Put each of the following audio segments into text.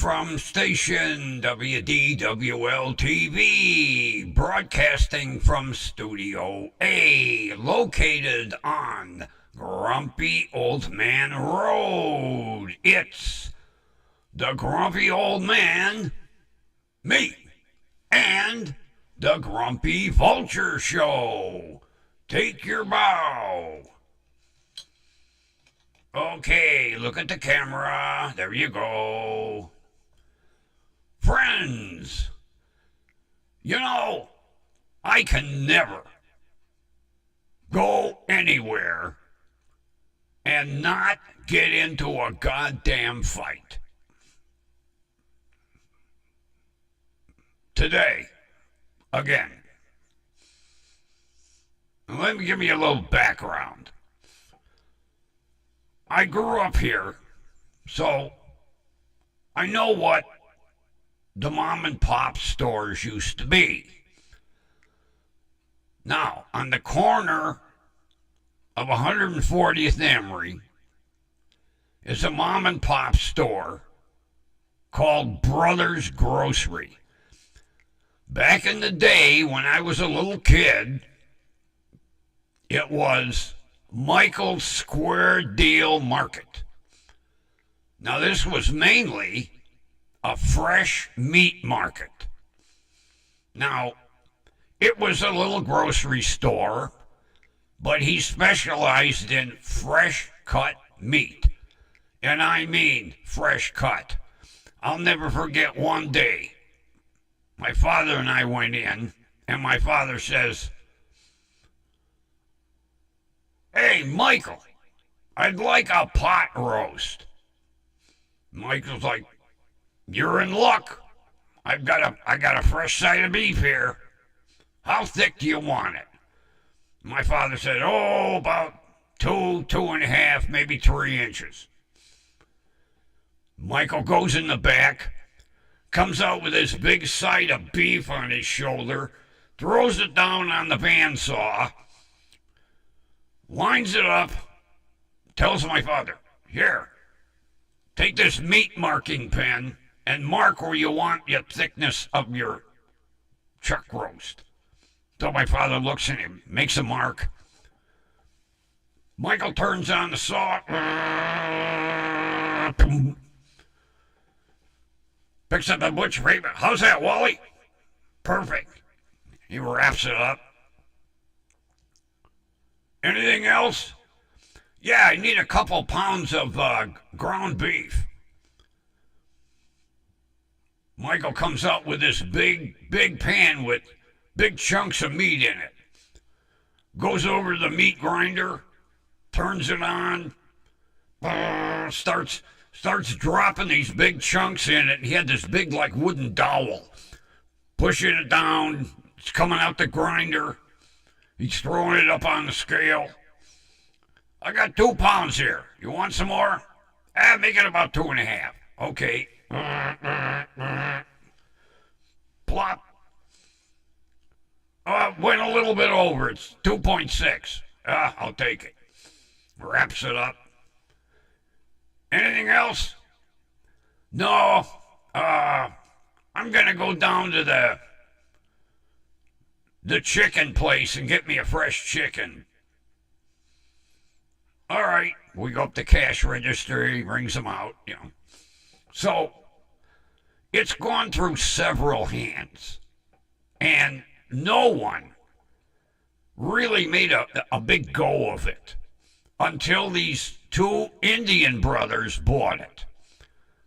from station WDWL TV, broadcasting from Studio A, located on Grumpy Old Man Road. It's the Grumpy Old Man, me, and the Grumpy Vulture Show. Take your bow. Okay, look at the camera. There you go. Friends, you know, I can never go anywhere and not get into a goddamn fight. Today, again. Let me give you a little background. I grew up here, so I know what the mom and pop stores used to be. Now, on the corner of 140th Emery is a mom and pop store called Brothers Grocery. Back in the day when I was a little kid, it was Michael's Square Deal Market. Now, this was mainly a fresh meat market. Now, it was a little grocery store, but he specialized in fresh cut meat. And I mean fresh cut. I'll never forget one day. My father and I went in, and my father says, "Hey, Michael, I'd like a pot roast." Michael's like, "You're in luck. I got a fresh side of beef here. How thick do you want it?" My father said, "Oh, about 2.5, maybe 3 inches." Michael goes in the back, comes out with his big side of beef on his shoulder, throws it down on the bandsaw, lines it up, tells my father, "Here, take this meat marking pen and mark where you want your thickness of your chuck roast." So my father looks at him, makes a mark. Michael turns on the saw, picks up a butcher paper. "How's that, Wally?" "Perfect." He wraps it up. "Anything else?" "Yeah, I need a couple pounds of ground beef." Michael comes out with this big pan with big chunks of meat in it. Goes over to the meat grinder, turns it on, starts dropping these big chunks in it. He had this big like wooden dowel. Pushing it down, it's coming out the grinder. He's throwing it up on the scale. "I got 2 pounds here. You want some more?" Make it about 2.5. Okay. Plop. Went a little bit over. It's 2.6. I'll take it. Wraps it up. "Anything else?" "No. I'm going to go down to the chicken place and get me a fresh chicken." All right. We go up to cash register. He brings them out, you know. So it's gone through several hands, and no one really made a big go of it until these 2 Indian brothers bought it.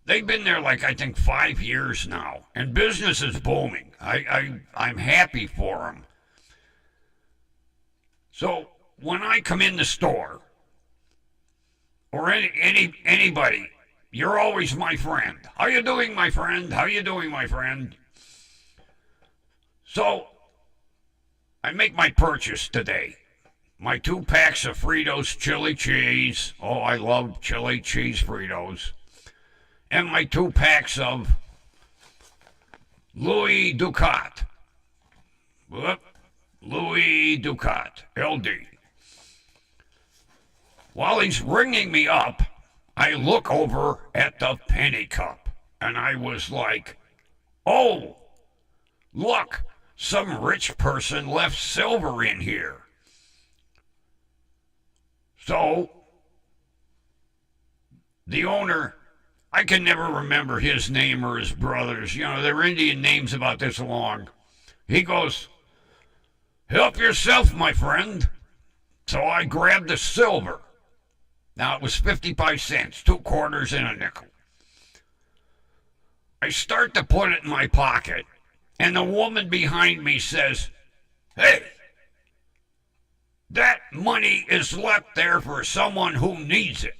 They've been there like, I think, 5 years now, and business is booming. I'm happy for them. So when I come in the store, or anybody, you're always my friend. "How you doing, my friend? How you doing, my friend?" So I make my purchase today. My 2 packs of Fritos chili cheese. Oh, I love chili cheese Fritos. And my 2 packs of Louis Ducat. Louis Ducat, LD. While he's ringing me up, I look over at the penny cup, And I was like, oh, look, some rich person left silver in here. So the owner, I can never remember his name or his brother's. You know, they're Indian names about this long. He goes, help yourself, my friend. So I grabbed the silver. Now it was 55 cents, 2 quarters and a nickel. I start to put it in my pocket, and the woman behind me says, hey, that money is left there for someone who needs it.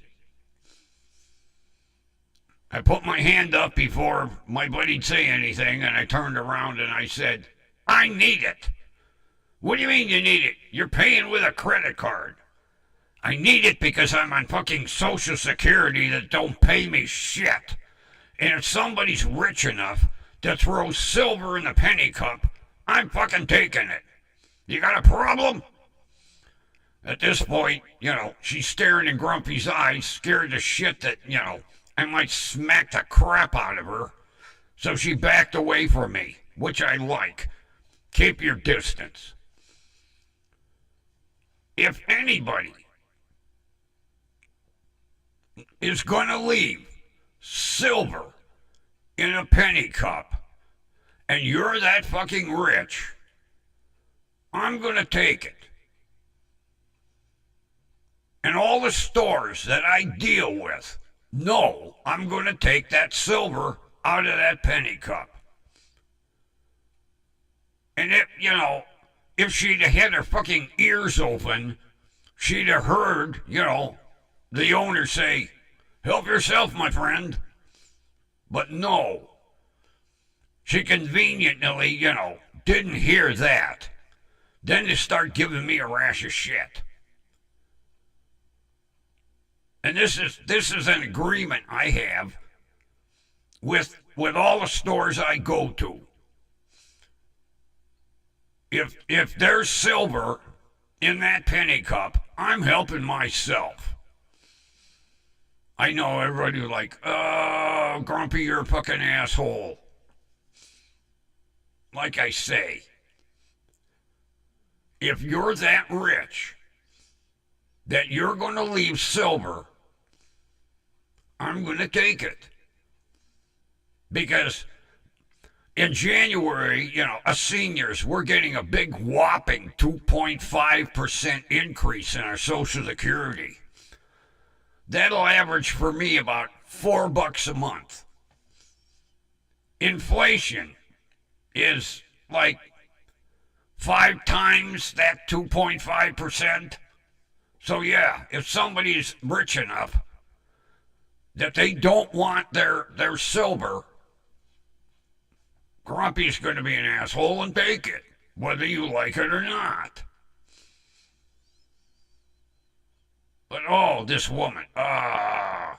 I put my hand up before my buddy'd say anything, and I turned around and I said, I need it. What do you mean you need it? You're paying with a credit card. I need it because I'm on fucking Social Security that don't pay me shit. And if somebody's rich enough to throw silver in the penny cup, I'm fucking taking it. You got a problem? At this point, she's staring in Grumpy's eyes, scared to shit that, I might smack the crap out of her. So she backed away from me, which I like. Keep your distance. If anybody is going to leave silver in a penny cup and you're that fucking rich, I'm going to take it. And all the stores that I deal with know I'm going to take that silver out of that penny cup. And if she'd have had her fucking ears open, she'd have heard, the owner say, help yourself, my friend. But no. She conveniently, didn't hear that. Then they start giving me a rash of shit. And this is an agreement I have with all the stores I go to. If there's silver in that penny cup, I'm helping myself. I know everybody's like, oh, Grumpy, you're a fucking asshole. Like I say, if you're that rich that you're going to leave silver, I'm going to take it. Because in January, us seniors, we're getting a big whopping 2.5% increase in our Social Security. That'll average for me about $4 a month. Inflation is like 5 times that 2.5%. So yeah, if somebody's rich enough that they don't want their silver, Grumpy's going to be an asshole and take it, whether you like it or not. But oh, this woman, I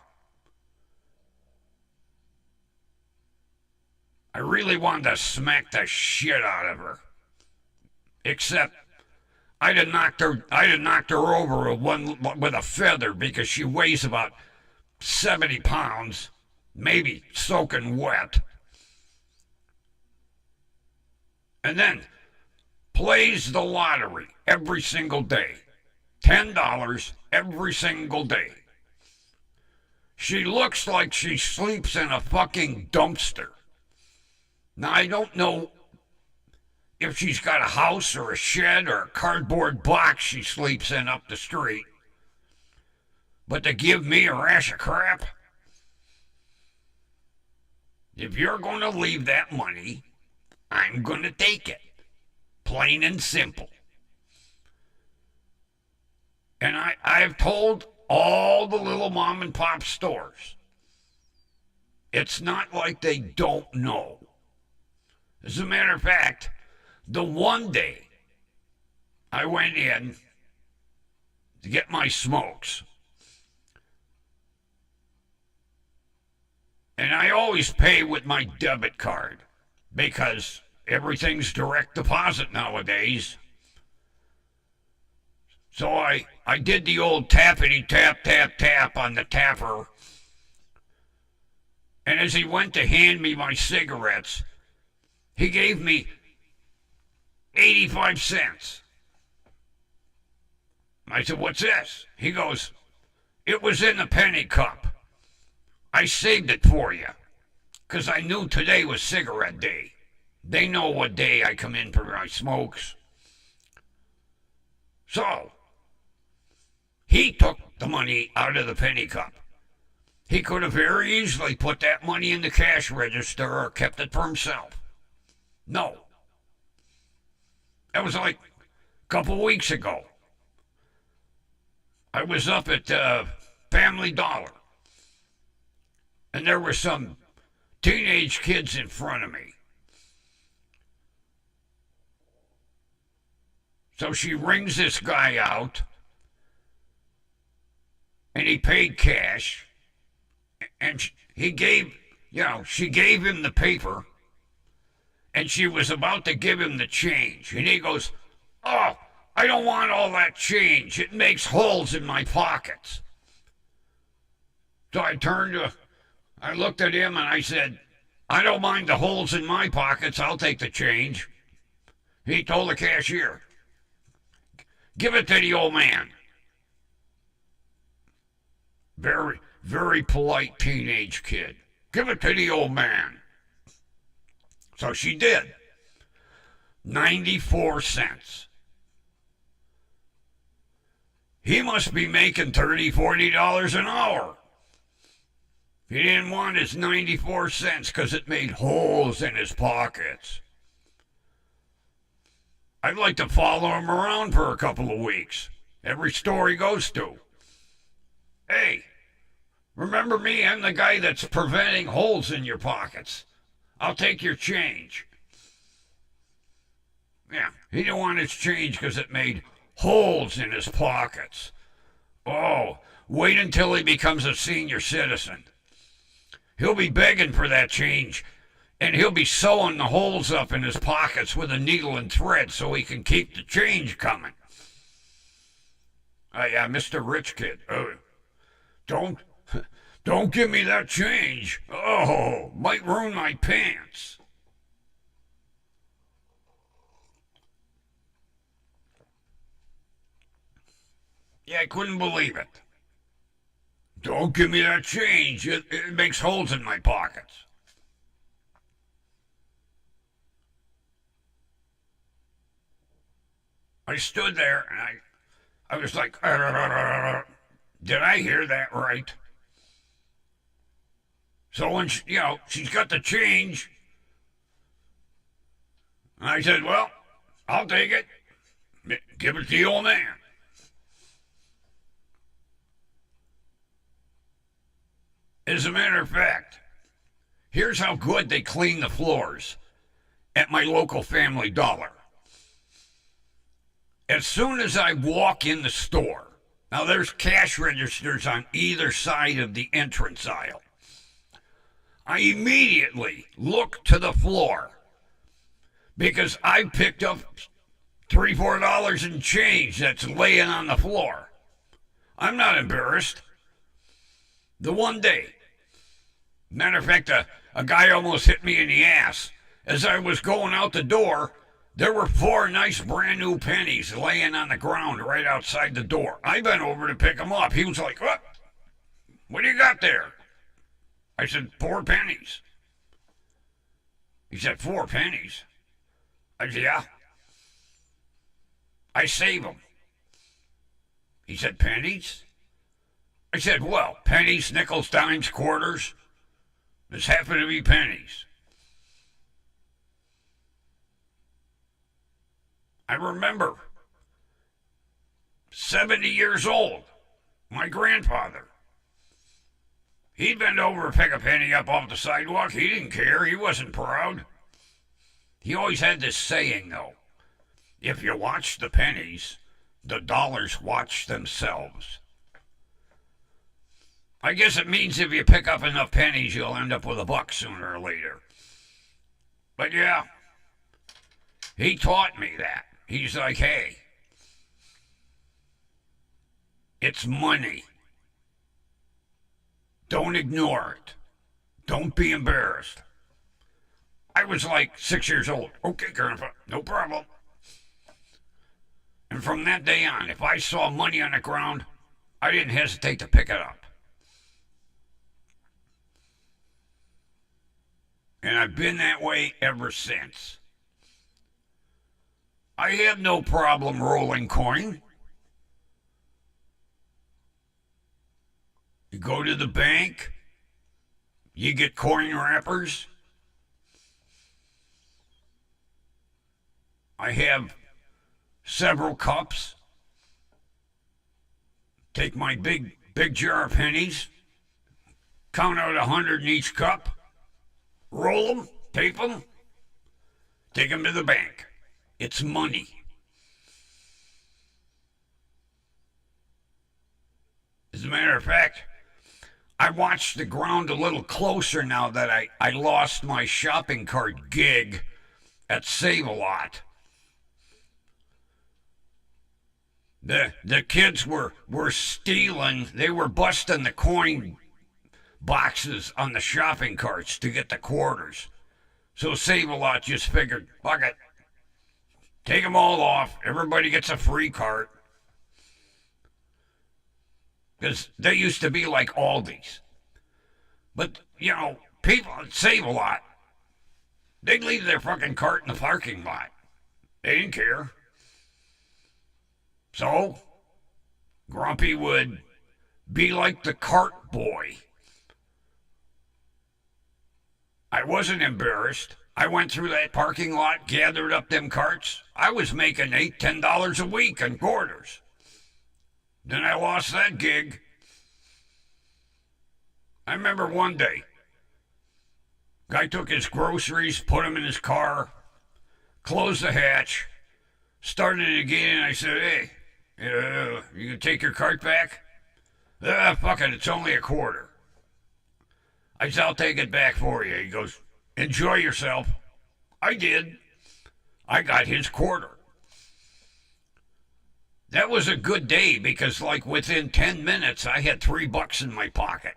really wanted to smack the shit out of her. Except I'd have knocked her over with a feather because she weighs about 70 pounds, maybe soaking wet. And then plays the lottery every single day. $10 every single day. She looks like she sleeps in a fucking dumpster. Now, I don't know if she's got a house or a shed or a cardboard box she sleeps in up the street. But to give me a rash of crap, if you're going to leave that money, I'm going to take it. Plain and simple. And I've told all the little mom and pop stores, it's not like they don't know. As a matter of fact, the one day I went in to get my smokes, and I always pay with my debit card because everything's direct deposit nowadays. So I did the old tappity tap tap tap on the tapper. And as he went to hand me my cigarettes, he gave me 85 cents. I said, "What's this?" He goes, "It was in the penny cup. I saved it for you because I knew today was cigarette day. They know what day I come in for my smokes." So, he took the money out of the penny cup. He could have very easily put that money in the cash register or kept it for himself. No. That was like a couple weeks ago. I was up at Family Dollar, and there were some teenage kids in front of me. So she rings this guy out, and he paid cash, and he gave, she gave him the paper, and she was about to give him the change, and he goes, "Oh, I don't want all that change. It makes holes in my pockets." So I looked at him and I said, "I don't mind the holes in my pockets. I'll take the change." He told the cashier, "Give it to the old man." Very, very polite teenage kid. "Give it to the old man." So she did. 94 cents. He must be making $30, $40 an hour. He didn't want his 94 cents because it made holes in his pockets. I'd like to follow him around for a couple of weeks. Every store he goes to. "Hey, remember me? I'm the guy that's preventing holes in your pockets. I'll take your change." Yeah, he didn't want his change because it made holes in his pockets. Oh, wait until he becomes a senior citizen. He'll be begging for that change, and he'll be sewing the holes up in his pockets with a needle and thread so he can keep the change coming. Yeah, Mr. Rich Kid. Don't give me that change. Oh, might ruin my pants. Yeah, I couldn't believe it. "Don't give me that change. It makes holes in my pockets." I stood there and I was like, did I hear that right? So when she's got the change, I said, "Well, I'll take it. Give it to the old man." As a matter of fact, here's how good they clean the floors at my local Family Dollar. As soon as I walk in the store, now there's cash registers on either side of the entrance aisle, I immediately look to the floor because I picked up $3, $4 in change that's laying on the floor. I'm not embarrassed. The one day, matter of fact, a guy almost hit me in the ass. As I was going out the door, there were 4 nice brand new pennies laying on the ground right outside the door. I bent over to pick them up. He was like, what do you got there?" I said, 4 pennies. He said, 4 pennies? I said, "Yeah. I save them." He said, "Pennies?" I said, "Well, pennies, nickels, dimes, quarters. This happen to be pennies." I remember 70 years old, my grandfather. He'd bend over and pick a penny up off the sidewalk. He didn't care. He wasn't proud. He always had this saying, though: "If you watch the pennies, the dollars watch themselves." I guess it means if you pick up enough pennies, you'll end up with a buck sooner or later. But yeah, he taught me that. He's like, "Hey, it's money. Don't ignore it. Don't be embarrassed. I was like 6 years old. Okay, Grandpa, no problem. And from that day on, if I saw money on the ground, I didn't hesitate to pick it up. And I've been that way ever since. I have no problem rolling coin. You go to the bank, you get coin wrappers. I have several cups. Take my big jar of pennies, count out 100 in each cup, roll them, tape them, take them to the bank. It's money. As a matter of fact, I watch the ground a little closer now that I lost my shopping cart gig at Save-A-Lot. The kids were stealing, they were busting the coin boxes on the shopping carts to get the quarters. So Save-A-Lot just figured, fuck it, take them all off, everybody gets a free cart. Because they used to be like Aldi's. But, people at Save-A-Lot, they'd leave their fucking cart in the parking lot. They didn't care. So, Grumpy would be like the cart boy. I wasn't embarrassed. I went through that parking lot, gathered up them carts. I was making $8, $10 a week in quarters. Then I lost that gig. I remember one day, guy took his groceries, put them in his car, closed the hatch, started it again, and I said, hey, you can take your cart back? Fuck it, it's only a quarter. I said, I'll take it back for you. He goes, enjoy yourself. I did. I got his quarter. That was a good day because, like, within 10 minutes, I had $3 in my pocket.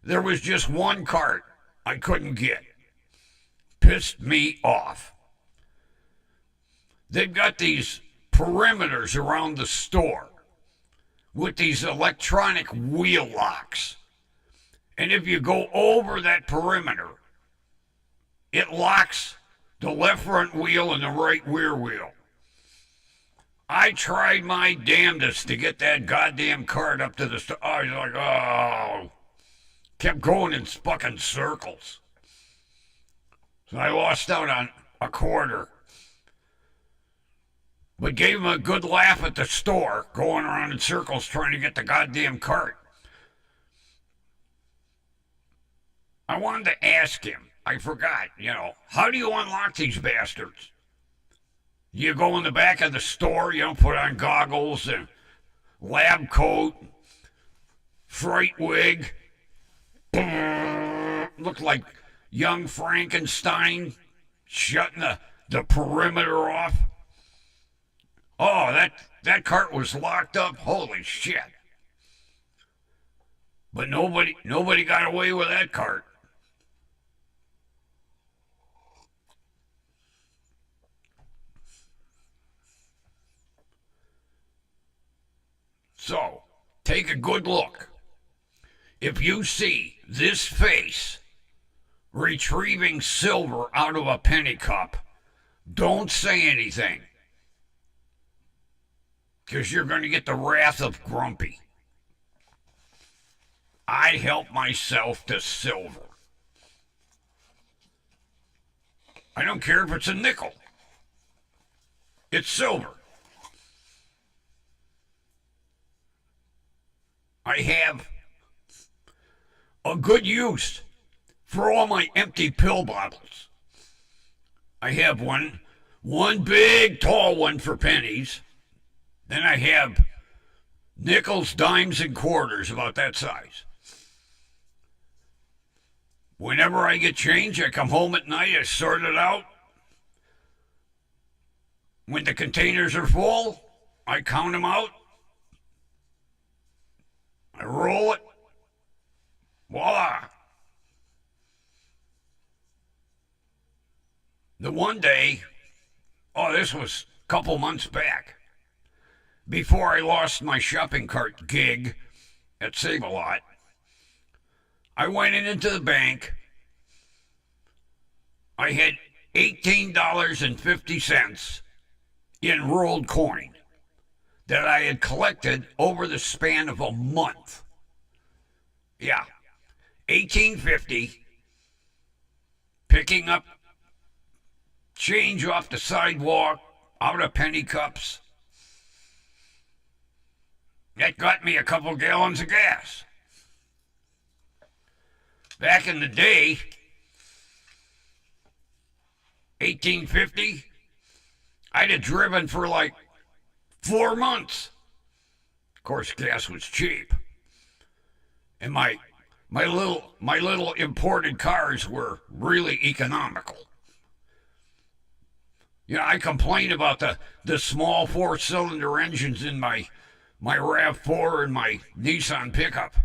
There was just one cart I couldn't get. Pissed me off. They've got these perimeters around the store with these electronic wheel locks. And if you go over that perimeter, it locks the left front wheel and the right rear wheel. I tried my damnedest to get that goddamn cart up to the store. I was like, oh. Kept going in fucking circles. So I lost out on a quarter. But gave him a good laugh at the store, going around in circles trying to get the goddamn cart. I wanted to ask him, I forgot, how do you unlock these bastards? You go in the back of the store, put on goggles and lab coat, fright wig, look like young Frankenstein shutting the perimeter off. Oh, that cart was locked up. Holy shit. But nobody got away with that cart. So, take a good look. If you see this face retrieving silver out of a penny cup, don't say anything. Because you're going to get the wrath of Grumpy. I help myself to silver. I don't care if it's a nickel. It's silver. I have a good use for all my empty pill bottles. I have one big tall one for pennies. Then I have nickels, dimes, and quarters about that size. Whenever I get change, I come home at night, I sort it out. When the containers are full, I count them out. I roll it. Voila. The one day, oh, this was a couple months back, before I lost my shopping cart gig at Save-A-Lot, I went into the bank. I had $18.50 in rolled coin that I had collected over the span of a month. Yeah, 1850, picking up change off the sidewalk, out of penny cups. That got me a couple gallons of gas. Back in the day, 1850, I'd have driven for like 4 months. Of course, gas was cheap. And my little imported cars were really economical. You know, I complain about the small 4-cylinder engines in my RAV4 and my Nissan pickup.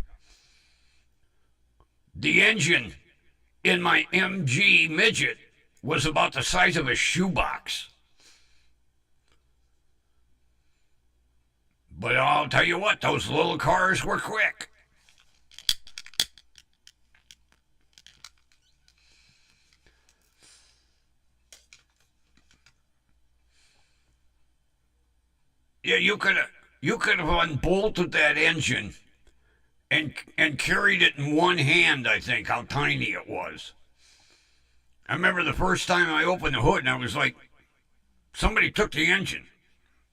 The engine in my MG Midget was about the size of a shoebox. But I'll tell you what, those little cars were quick. Yeah, you could have unbolted that engine and carried it in one hand, I think, how tiny it was. I remember the first time I opened the hood and I was like, somebody took the engine.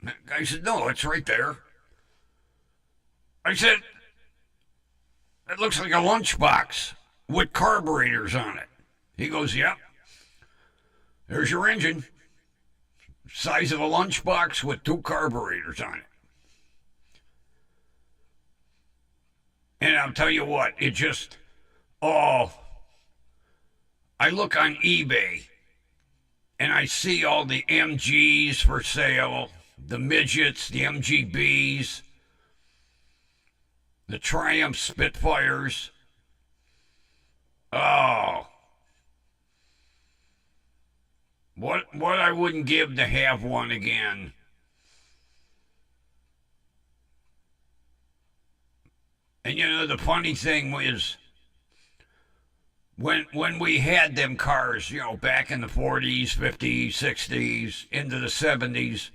The guy said, no, it's right there. I said, it looks like a lunchbox with carburetors on it. He goes, yep. There's your engine. Size of a lunchbox with 2 carburetors on it. And I'll tell you what, it just, I look on eBay and I see all the MGs for sale, the midgets, the MGBs, the Triumph Spitfires. Oh, what I wouldn't give to have one again. And you know, the funny thing was, when we had them cars, you know, back in the 40s, 50s, 60s, into the 70s,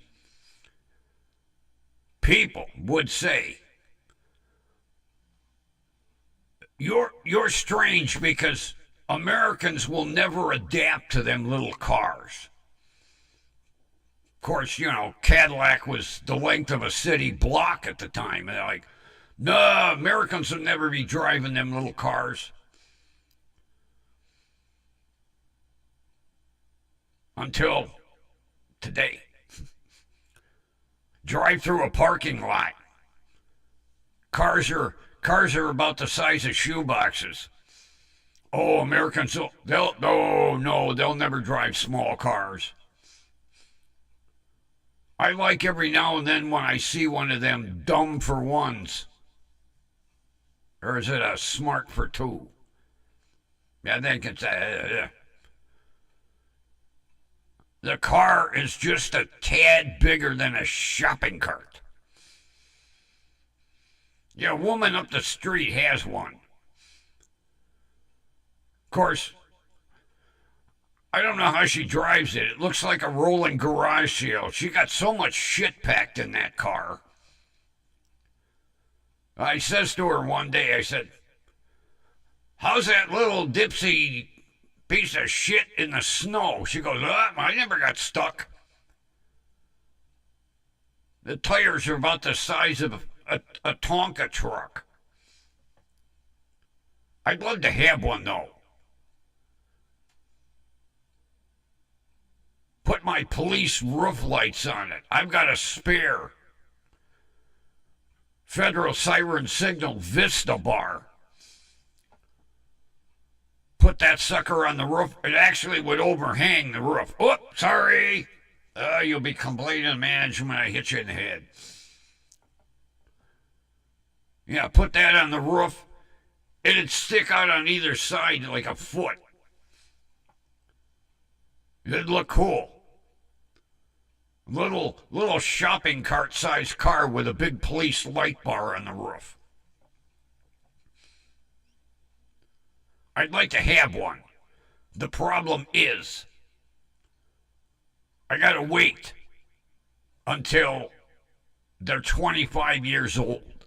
people would say, you're strange because Americans will never adapt to them little cars. Of course, you know, Cadillac was the length of a city block at the time. And they're like, no, Americans will never be driving them little cars. Until today. Drive through a parking lot. Cars are about the size of shoeboxes. Oh, Americans, they'll never drive small cars. I like every now and then when I see one of them dumb for ones. Or is it a smart for two? Yeah, I think it's the car is just a tad bigger than a shopping cart. Yeah, a woman up the street has one. Of course, I don't know how she drives it. It looks like a rolling garage sale. She got so much shit packed in that car. I says to her one day, I said, how's that little dipsy piece of shit in the snow? She goes, I never got stuck. The tires are about the size of a Tonka truck. I'd love to have one, though. Put my police roof lights on it. I've got a spare Federal Siren Signal Vista bar. Put that sucker on the roof. It actually would overhang the roof. Oh, sorry. You'll be complaining to management I hit you in the head. Yeah, put that on the roof. It'd stick out on either side like a foot. It'd look cool. Little shopping cart sized car with a big police light bar on the roof. I'd like to have one. The problem is, I gotta wait until they're 25 years old.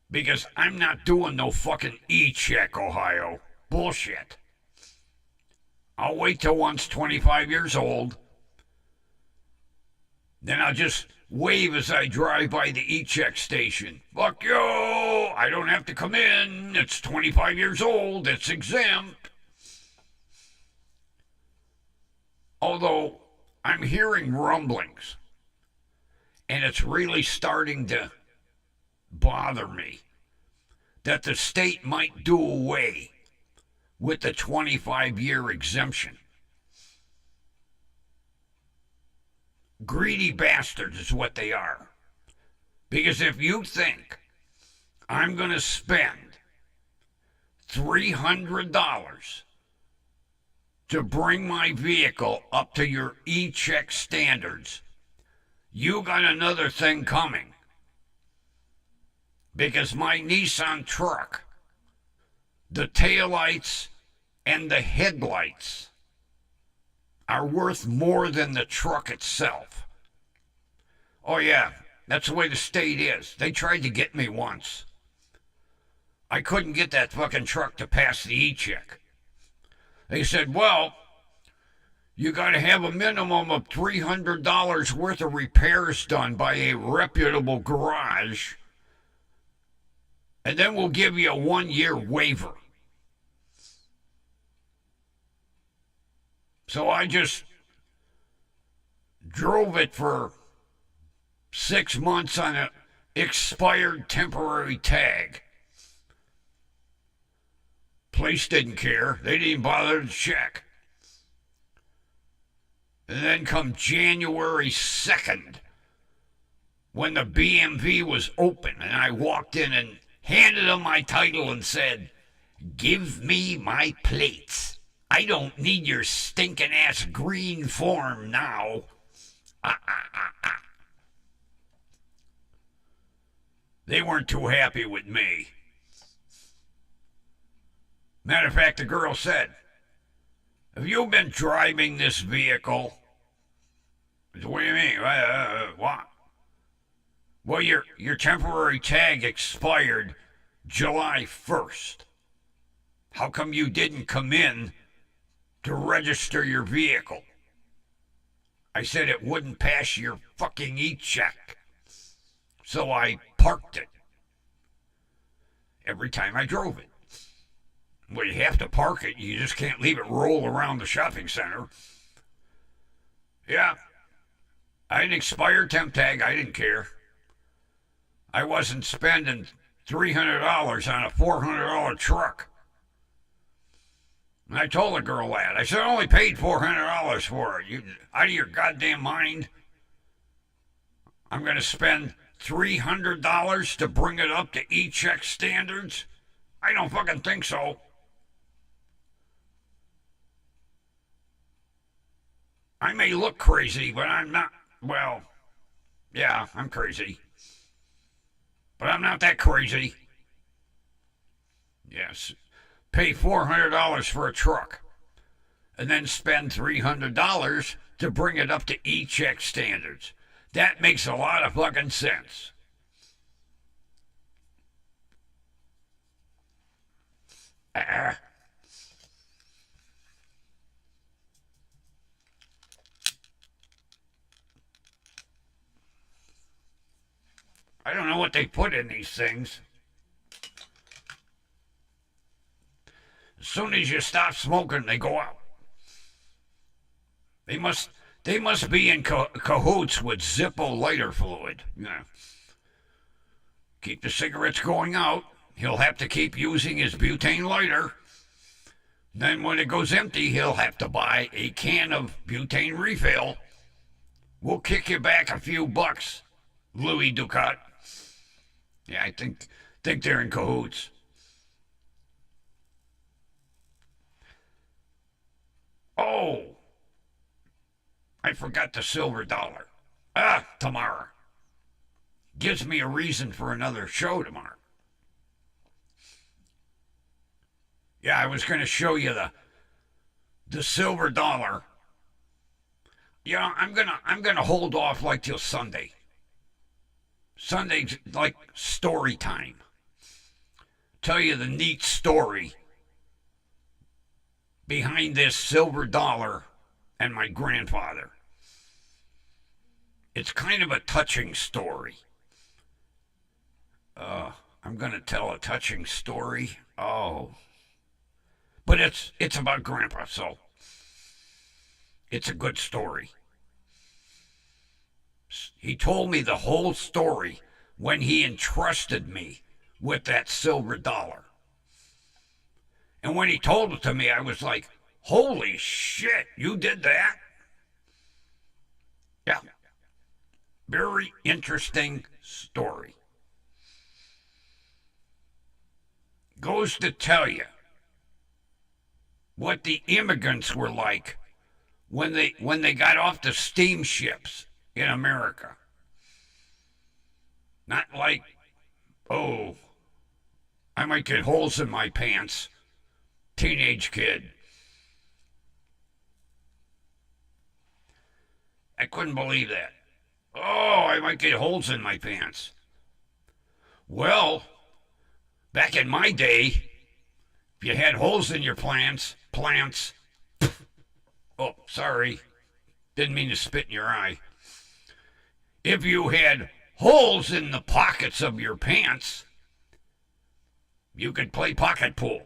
Because I'm not doing no fucking e-check, Ohio. Bullshit. I'll wait till one's 25 years old. Then I'll just wave as I drive by the e-check station. Fuck you! I don't have to come in. It's 25 years old. It's exempt. Although I'm hearing rumblings, and it's really starting to bother me, that the state might do away with the 25-year exemption. Greedy bastards is what they are. Because if you think I'm going to spend $300 to bring my vehicle up to your e-check standards, you got another thing coming. Because my Nissan truck, the taillights and the headlights are worth more than the truck itself. Oh yeah, that's the way the state is. They tried to get me once. I couldn't get that fucking truck to pass the e-check. They said, well, you got to have a minimum of $300 worth of repairs done by a reputable garage, and then we'll give you a 1-year waiver. So I just drove it for 6 months on an expired temporary tag. Police didn't care. They didn't even bother to check. And then come January 2nd, when the BMV was open, and I walked in and handed them my title and said, give me my plates. I don't need your stinking ass green form now. They weren't too happy with me. Matter of fact, the girl said, have you been driving this vehicle? I said, what do you mean? What? Well, your temporary tag expired July 1st. How come you didn't come in to register your vehicle? I said it wouldn't pass your fucking e-check. So I parked it every time I drove it. Well, you have to park it. You just can't leave it roll around the shopping center. Yeah. I had an expired temp tag. I didn't care. I wasn't spending $300 on a $400 truck. And I told the girl that. I said, I only paid $400 for it. You out of your goddamn mind? I'm going to spend $300 to bring it up to e-check standards? I don't fucking think so. I may look crazy, but I'm not. Well, yeah, I'm crazy. But I'm not that crazy. Yes. Pay $400 for a truck and then spend $300 to bring it up to e-check standards. That makes a lot of fucking sense. I don't know what they put in these things. As soon as you stop smoking, they go out. They must be in cahoots with Zippo lighter fluid. Yeah. Keep the cigarettes going out. He'll have to keep using his butane lighter. Then when it goes empty, he'll have to buy a can of butane refill. We'll kick you back a few bucks, Louis Ducat. Yeah, I think they're in cahoots. Oh, I forgot the silver dollar. Tomorrow. Gives me a reason for another show tomorrow. Yeah, I was going to show you the silver dollar. Yeah, I'm gonna hold off like till Sunday. Sunday's like story time. Tell you the neat story behind this silver dollar and my grandfather. It's kind of a touching story. I'm gonna tell a touching story. Oh, but it's about Grandpa, so it's a good story. He told me the whole story when he entrusted me with that silver dollar. And when he told it to me, I was like, holy shit, you did that? Yeah. Very interesting story. Goes to tell you what the immigrants were like when they got off the steamships in America. Not like, oh, I might get holes in my pants, teenage kid. I couldn't believe that. Oh, I might get holes in my pants. Well, back in my day, if you had holes in your plants, oh, sorry, didn't mean to spit in your eye. If you had holes in the pockets of your pants, you could play pocket pool.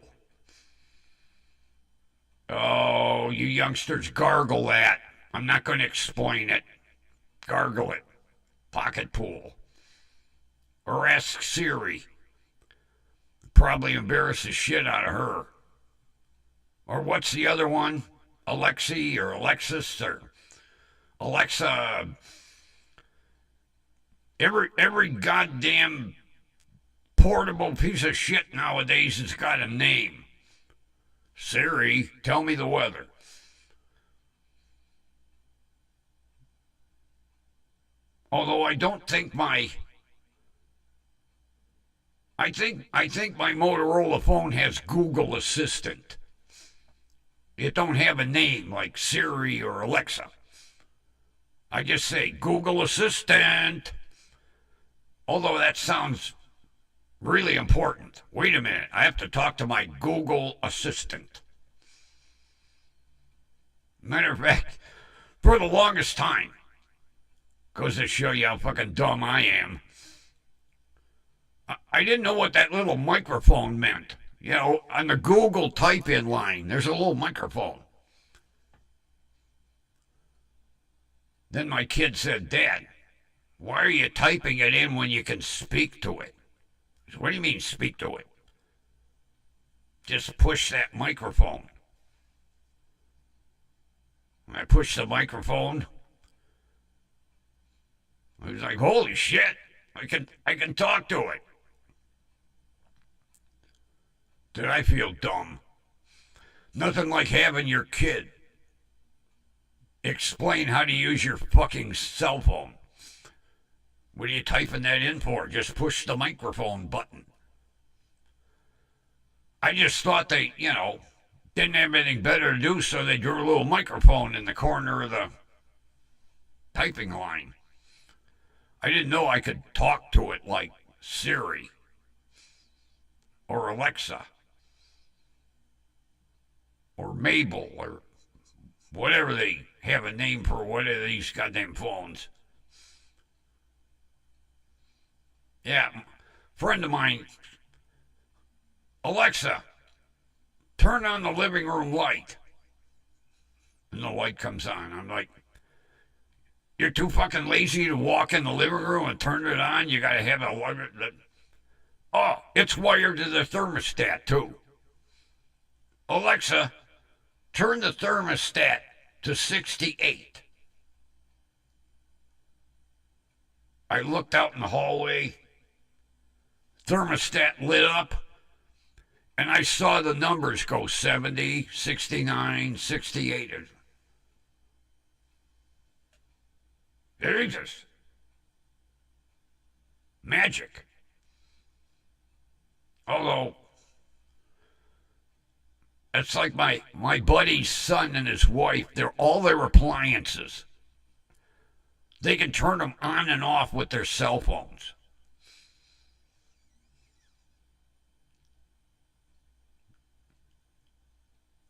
Oh, you youngsters gargle that. I'm not going to explain it. Gargle it. Pocket pool. Or ask Siri. Probably embarrass the shit out of her. Or what's the other one? Alexi or Alexis or Alexa. Every goddamn portable piece of shit nowadays has got a name. Siri, tell me the weather. Although I don't think I think my Motorola phone has Google Assistant. It don't have a name like Siri or Alexa. I just say Google Assistant. Although that sounds really important. Wait a minute, I have to talk to my Google Assistant. Matter of fact, for the longest time, goes to show you how fucking dumb I am, I didn't know what that little microphone meant. You know, on the Google type-in line, there's a little microphone. Then my kid said, Dad, why are you typing it in when you can speak to it? I said, what do you mean speak to it? Just push that microphone. When I pushed the microphone, I was like, holy shit, I can talk to it. Did I feel dumb? Nothing like having your kid explain how to use your fucking cell phone. What are you typing that in for? Just push the microphone button. I just thought they, didn't have anything better to do, so they drew a little microphone in the corner of the typing line. I didn't know I could talk to it like Siri or Alexa or Mabel or whatever they have a name for whatever these goddamn phones. Yeah, friend of mine, Alexa, turn on the living room light. And the light comes on. I'm like, you're too fucking lazy to walk in the living room and turn it on? You gotta have a light. Oh, it's wired to the thermostat, too. Alexa, turn the thermostat to 68. I looked out in the hallway. Thermostat lit up. And I saw the numbers go 70, 69, 68. It exists. Magic. Although, it's like my buddy's son and his wife, all their appliances, they can turn them on and off with their cell phones.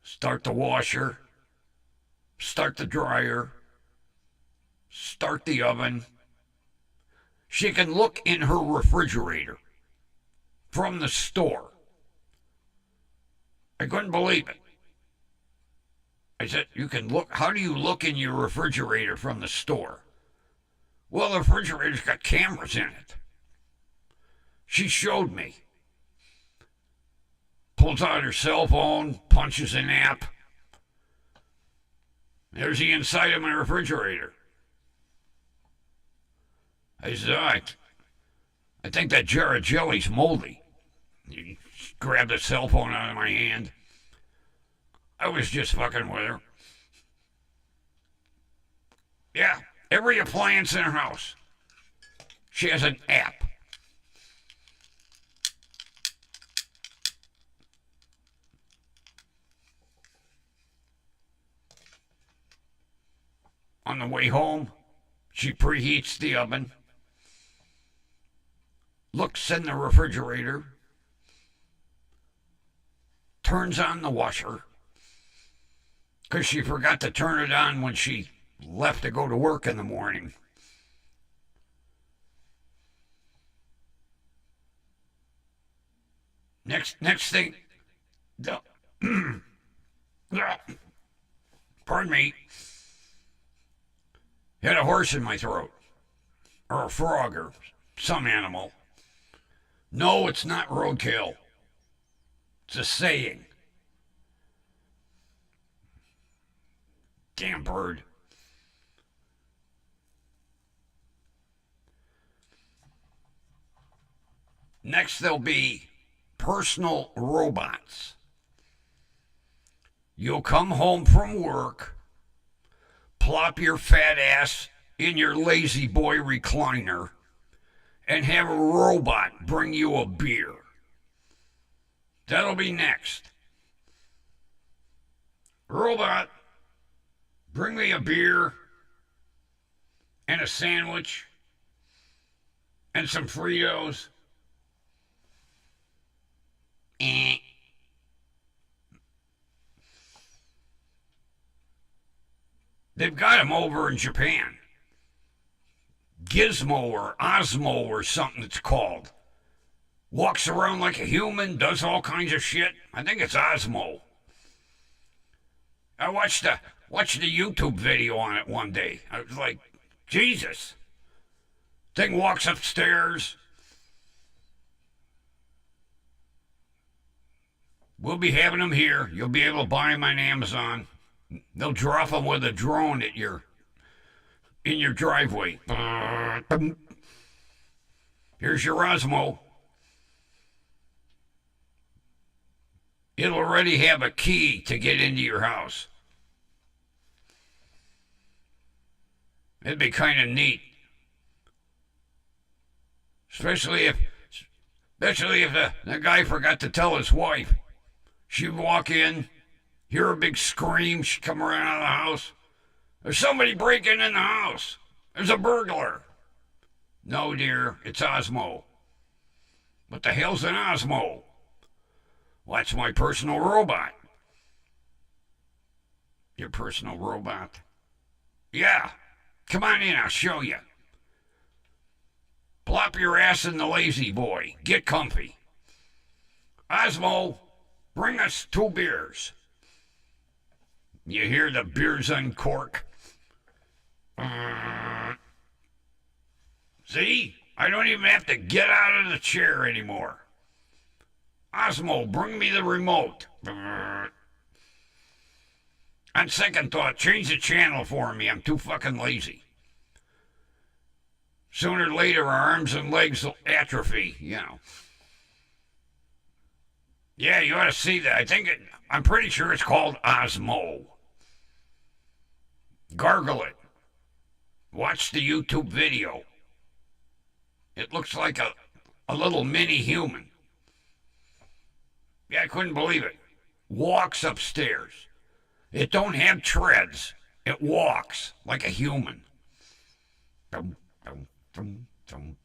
Start the washer, start the dryer, start the oven. She can look in her refrigerator from the store. I couldn't believe it. I said, you can look, how do you look in your refrigerator from the store? Well, the refrigerator's got cameras in it. She showed me. Pulls out her cell phone, punches an app. There's the inside of my refrigerator. I said, I think that jar of jelly's moldy. He grabbed the cell phone out of my hand. I was just fucking with her. Yeah, every appliance in her house, she has an app. On the way home, she preheats the oven, looks in the refrigerator, turns on the washer, because she forgot to turn it on when she left to go to work in the morning. Next thing, pardon me, had a horse in my throat, or a frog, or some animal. No, it's not roadkill. It's a saying. Damn bird. Next, there'll be personal robots. You'll come home from work, plop your fat ass in your lazy boy recliner, and have a robot bring you a beer. That'll be next. Robot, bring me a beer and a sandwich and some Fritos. They've got them over in Japan. Gizmo or Osmo or something it's called. Walks around like a human, does all kinds of shit. I think it's Osmo. I watched a YouTube video on it one day. I was like, Jesus. Thing walks upstairs. We'll be having them here. You'll be able to buy them on Amazon. They'll drop them with a drone in your driveway. Here's your Osmo. It'll already have a key to get into your house. It'd be kind of neat. Especially if the guy forgot to tell his wife. She'd walk in, hear a big scream, she'd come around out of the house. There's somebody breaking in the house. There's a burglar. No, dear, it's Osmo. What the hell's an Osmo? Well, that's my personal robot. Your personal robot? Yeah. Come on in, I'll show you. Plop your ass in the lazy boy. Get comfy. Osmo, bring us 2 beers. You hear the beers uncork. See? I don't even have to get out of the chair anymore. Osmo, bring me the remote. On second thought, change the channel for me. I'm too fucking lazy. Sooner or later, our arms and legs will atrophy, you know. Yeah, you ought to see that. I'm pretty sure it's called Osmo. Gargle it. Watch the YouTube video. It looks like a little mini human. Yeah, I couldn't believe it. Walks upstairs. It don't have treads. It walks like a human. Dum, dum, dum, dum.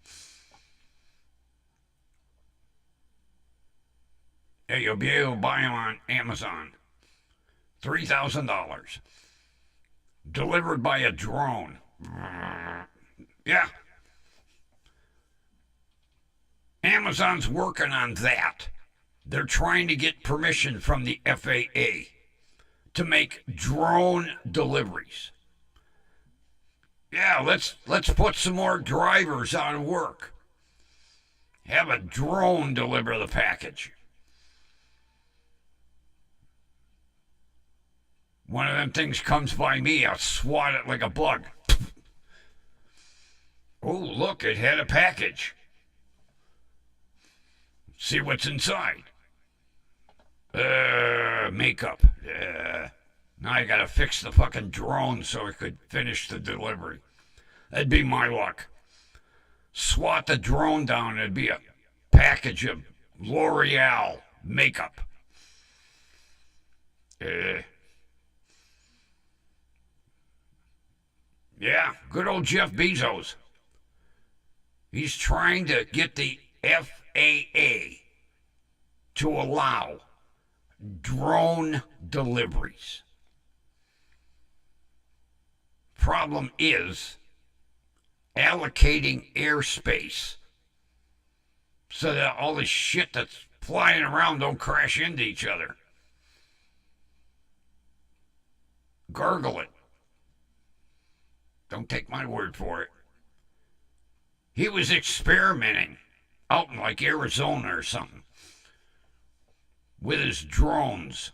Yeah, you'll be able to buy them on Amazon. $3,000. Delivered by a drone. Yeah. Amazon's working on that. They're trying to get permission from the FAA to make drone deliveries. Yeah, let's put some more drivers on work. Have a drone deliver the package. One of them things comes by me, I'll swat it like a bug. Oh, look, it had a package. See what's inside. Makeup. Now I gotta fix the fucking drone so I could finish the delivery. That'd be my luck. Swat the drone down, it'd be a package of L'Oreal makeup. Yeah, good old Jeff Bezos. He's trying to get the FAA to allow drone deliveries. Problem is allocating airspace so that all this shit that's flying around don't crash into each other. Gargle it. Don't take my word for it. He was experimenting out in like Arizona or something with his drones.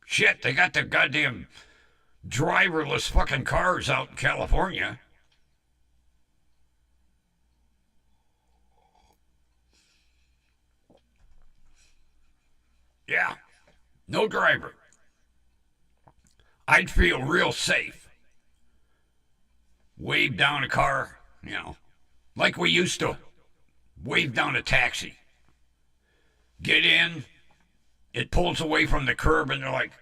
Shit, they got the goddamn driverless fucking cars out in California. Yeah, no driver. I'd feel real safe. Wave down a car, like we used to wave down a taxi. Get in, it pulls away from the curb, and they're like,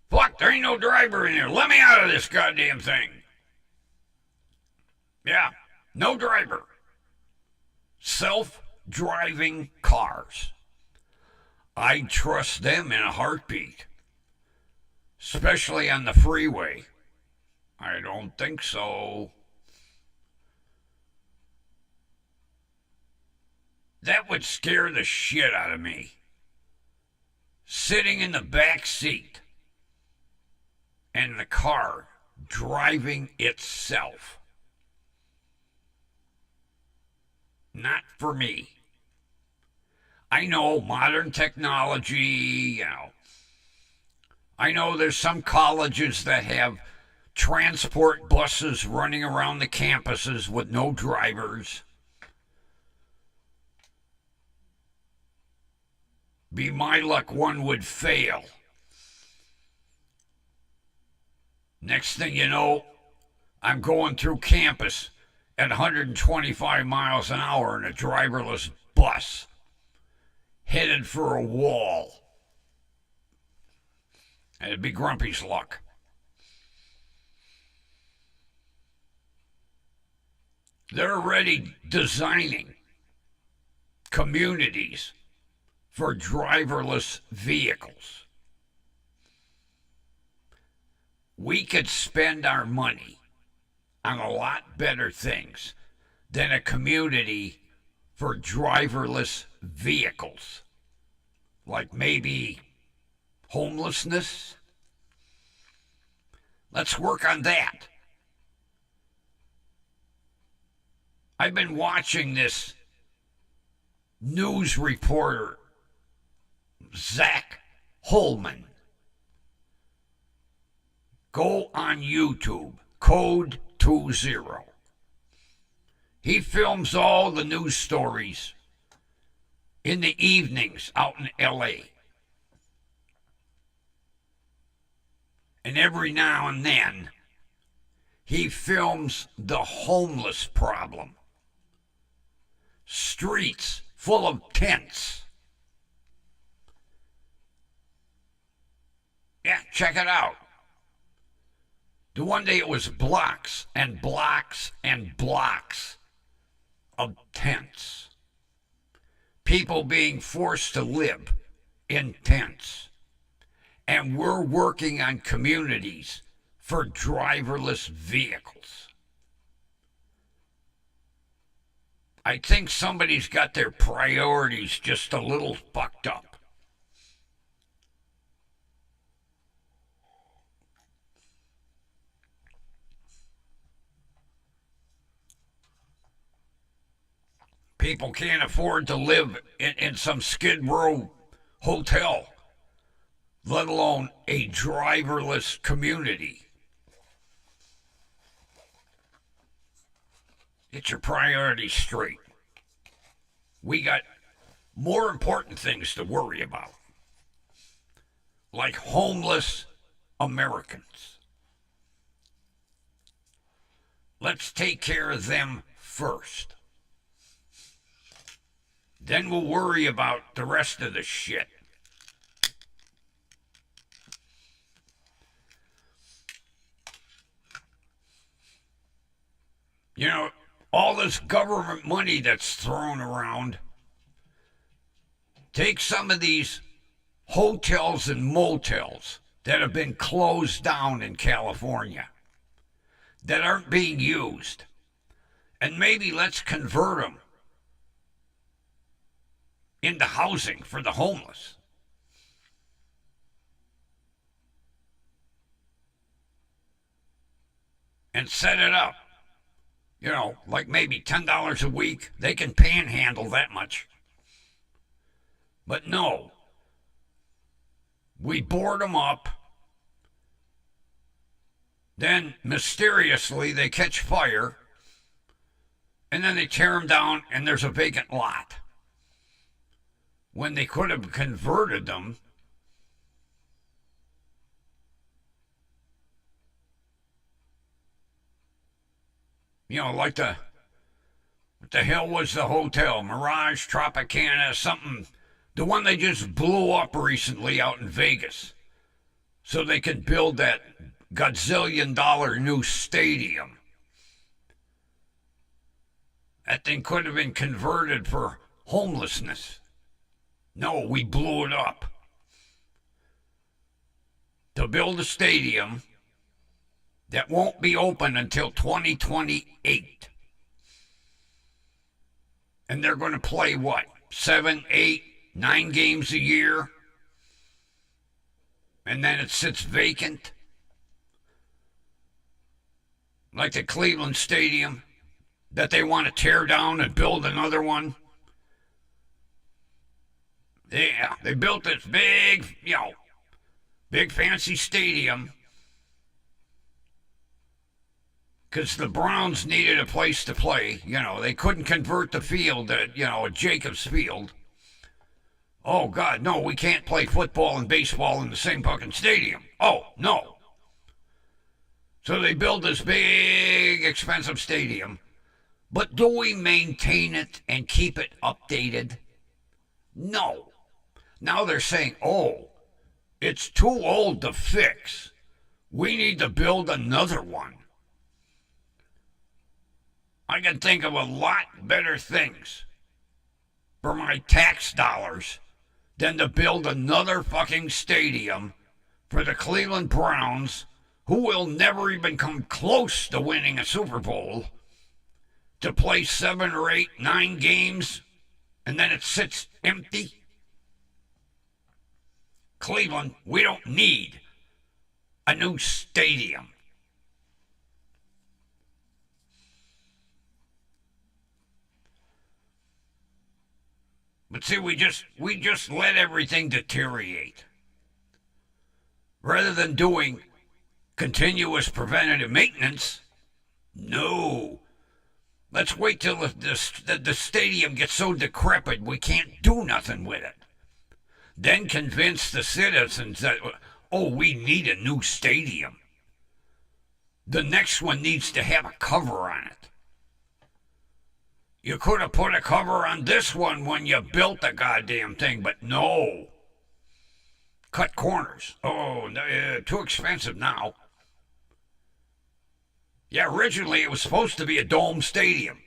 fuck, there ain't no driver in here. Let me out of this goddamn thing. Yeah, no driver. Self-driving cars. I'd trust them in a heartbeat, especially on the freeway. I don't think so. That would scare the shit out of me. Sitting in the back seat and the car driving itself. Not for me. I know modern technology, I know there's some colleges that have transport buses running around the campuses with no drivers. Be my luck, one would fail. Next thing you know, I'm going through campus at 125 miles an hour in a driverless bus, headed for a wall. And it'd be Grumpy's luck. They're already designing communities for driverless vehicles. We could spend our money on a lot better things than a community for driverless vehicles. Like maybe homelessness. Let's work on that. I've been watching this news reporter, Zach Holman. Go on YouTube, Code 20. He films all the news stories in the evenings out in L.A. And every now and then, he films the homeless problem. Streets full of tents. Yeah, check it out. The one day it was blocks and blocks and blocks of tents. People being forced to live in tents. And we're working on communities for driverless vehicles. I think somebody's got their priorities just a little fucked up. People can't afford to live in some Skid Row hotel, let alone a driverless community. Get your priorities straight. We got more important things to worry about, like homeless Americans. Let's take care of them first. Then we'll worry about the rest of the shit. You know, all this government money that's thrown around, take some of these hotels and motels that have been closed down in California, that aren't being used, and maybe let's convert them into housing for the homeless. And set it up. You know, like maybe $10 a week. They can panhandle that much. But no. We board them up. Then mysteriously they catch fire. And then they tear them down and there's a vacant lot. When they could have converted them like what the hell was the hotel? Mirage, Tropicana, something. The one they just blew up recently out in Vegas. So they could build that gazillion-dollar new stadium. That thing could have been converted for homelessness. No, we blew it up to build a stadium that won't be open until 2028. And they're going to play what? 7, 8, 9 games a year? And then it sits vacant? Like the Cleveland Stadium that they want to tear down and build another one? Yeah, they built this big fancy stadium because the Browns needed a place to play. They couldn't convert the field to, a Jacobs Field. Oh, God, no, we can't play football and baseball in the same fucking stadium. Oh, no. So they build this big, expensive stadium. But do we maintain it and keep it updated? No. Now they're saying, oh, it's too old to fix. We need to build another one. I can think of a lot better things for my tax dollars than to build another fucking stadium for the Cleveland Browns, who will never even come close to winning a Super Bowl, to play 7 or 8, 9 games, and then it sits empty. Cleveland, we don't need a new stadium. But see, we just let everything deteriorate. Rather than doing continuous preventative maintenance, no. Let's wait till the stadium gets so decrepit we can't do nothing with it. Then convince the citizens that, oh, we need a new stadium. The next one needs to have a cover on it. You could have put a cover on this one when you built the goddamn thing, but no. Cut corners. Oh, too expensive now. Yeah, originally it was supposed to be a dome stadium.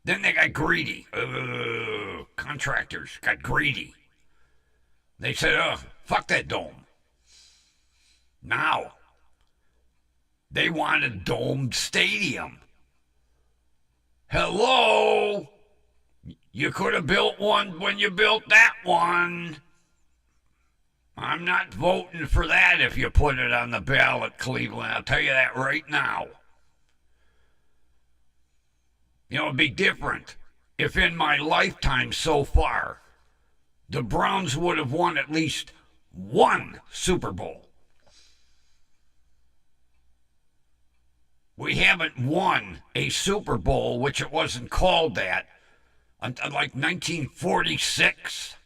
Then they got greedy. Contractors got greedy. They said, fuck that dome. Now, they want a domed stadium. Hello? You could have built one when you built that one. I'm not voting for that if you put it on the ballot, Cleveland. I'll tell you that right now. You know, it'd be different if in my lifetime so far, the Browns would have won at least one Super Bowl. We haven't won a Super Bowl, which it wasn't called that, until like 1946,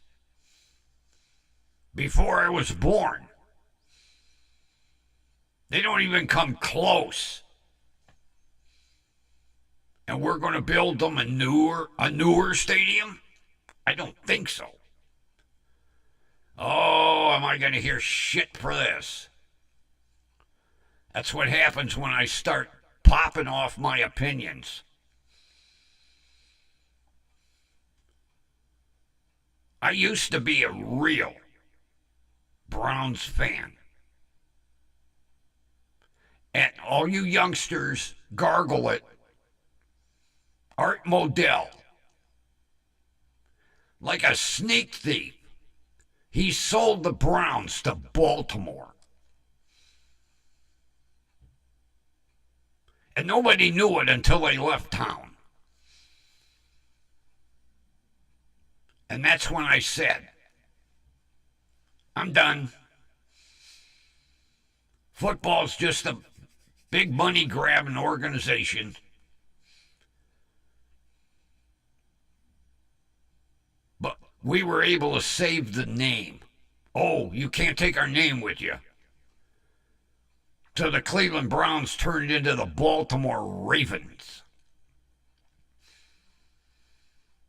before I was born. They don't even come close. And we're going to build them a newer stadium? I don't think so. Oh, am I going to hear shit for this? That's what happens when I start popping off my opinions. I used to be a real Browns fan. And all you youngsters gargle it. Art Modell, like a sneak thief, he sold the Browns to Baltimore. And nobody knew it until they left town. And that's when I said, I'm done. Football's just a big money grabbing organization. But we were able to save the name. Oh, you can't take our name with you. So the Cleveland Browns turned into the Baltimore Ravens.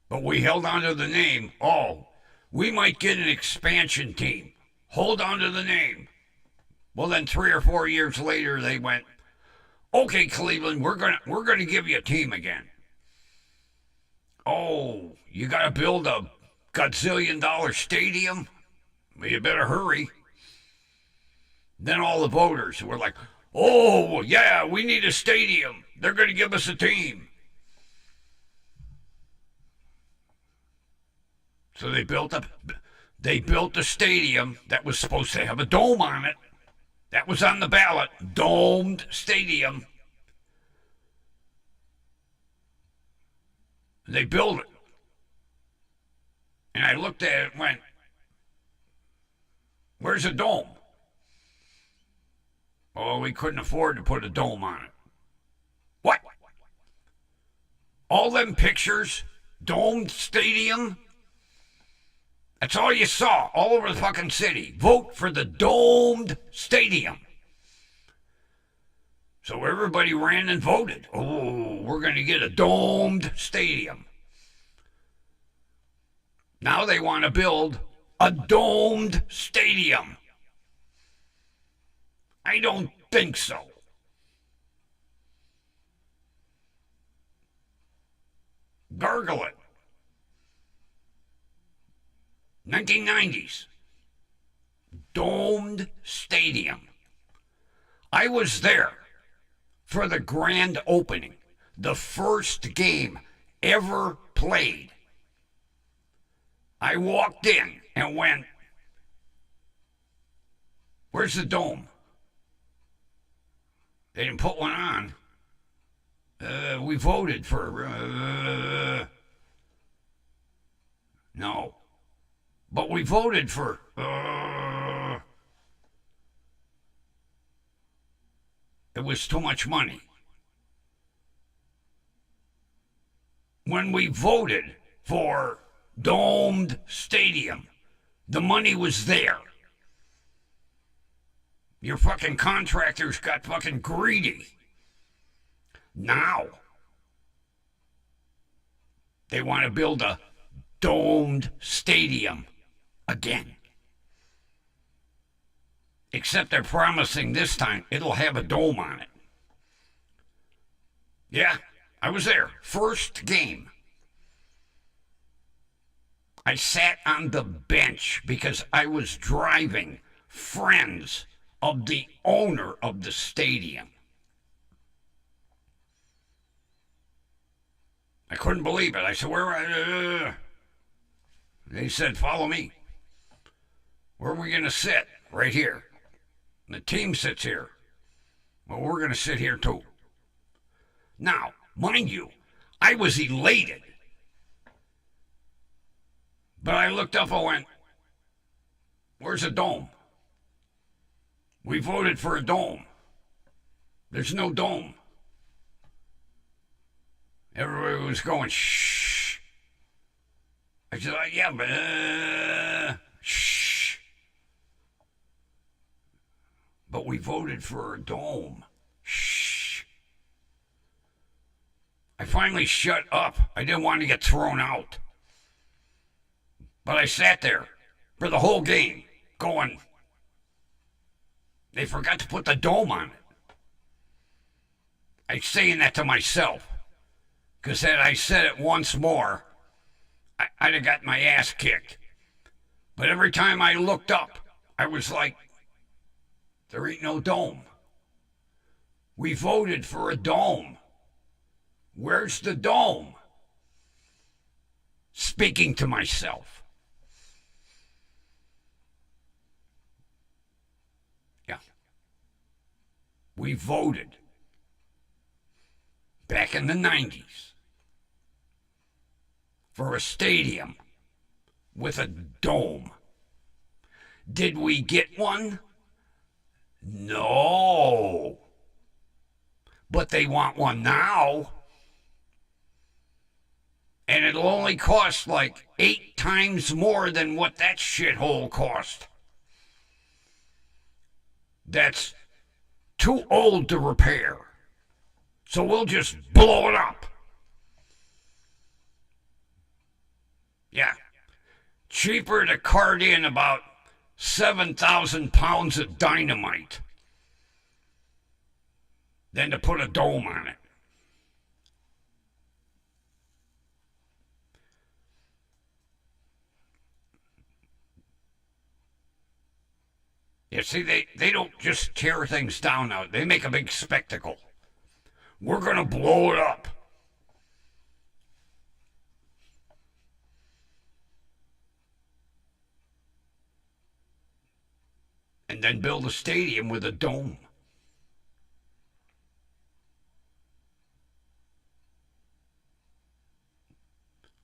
But we held on to the name. Oh, we might get an expansion team. Hold on to the name. Well, then 3 or 4 years later, they went, okay, Cleveland, we're gonna give you a team again. Oh, you got to build a gazillion-dollar stadium? Well, you better hurry. Then all the voters were like, oh, yeah, we need a stadium. They're going to give us a team. So they built a stadium that was supposed to have a dome on it. That was on the ballot. Domed stadium. They built it. And I looked at it and went, where's the dome? Oh, we couldn't afford to put a dome on it. What? All them pictures? Domed stadium? That's all you saw all over the fucking city. Vote for the domed stadium. So everybody ran and voted. Oh, we're going to get a domed stadium. Now they want to build a domed stadium. I don't think so. Gargle it. 1990s. Domed stadium. I was there for the grand opening. The first game ever played. I walked in and went, where's the dome? They didn't put one on. We voted for... No. But we voted for... It It was too much money. When we voted for domed stadium, the money was there. Your fucking contractors got fucking greedy. Now, they want to build a domed stadium again. Except they're promising this time it'll have a dome on it. Yeah, I was there. First game. I sat on the bench because I was driving friends of the owner of the stadium. I couldn't believe it. I said, where? They said, follow me. Where are we going to sit? Right here. And the team sits here. Well, we're going to sit here too. Now, mind you, I was elated. But I looked up and went, where's a dome? We voted for a dome. There's no dome. Everybody was going, shh. I said, yeah, but, shh. But we voted for a dome. Shh. I finally shut up. I didn't want to get thrown out. But I sat there for the whole game going, they forgot to put the dome on it. I'm saying that to myself. Because had I said it once more, I'd have got my ass kicked. But every time I looked up, I was like, there ain't no dome. We voted for a dome. Where's the dome? Speaking to myself. Yeah. We voted back in the 90s for a stadium with a dome. Did we get one? No. But they want one now. And it'll only cost like 8 times more than what that shithole cost. That's too old to repair. So we'll just blow it up. Yeah. Cheaper to cart in about 7,000 pounds of dynamite than to put a dome on it. You see, they don't just tear things down now. They make a big spectacle. We're going to blow it up. And then build a stadium with a dome.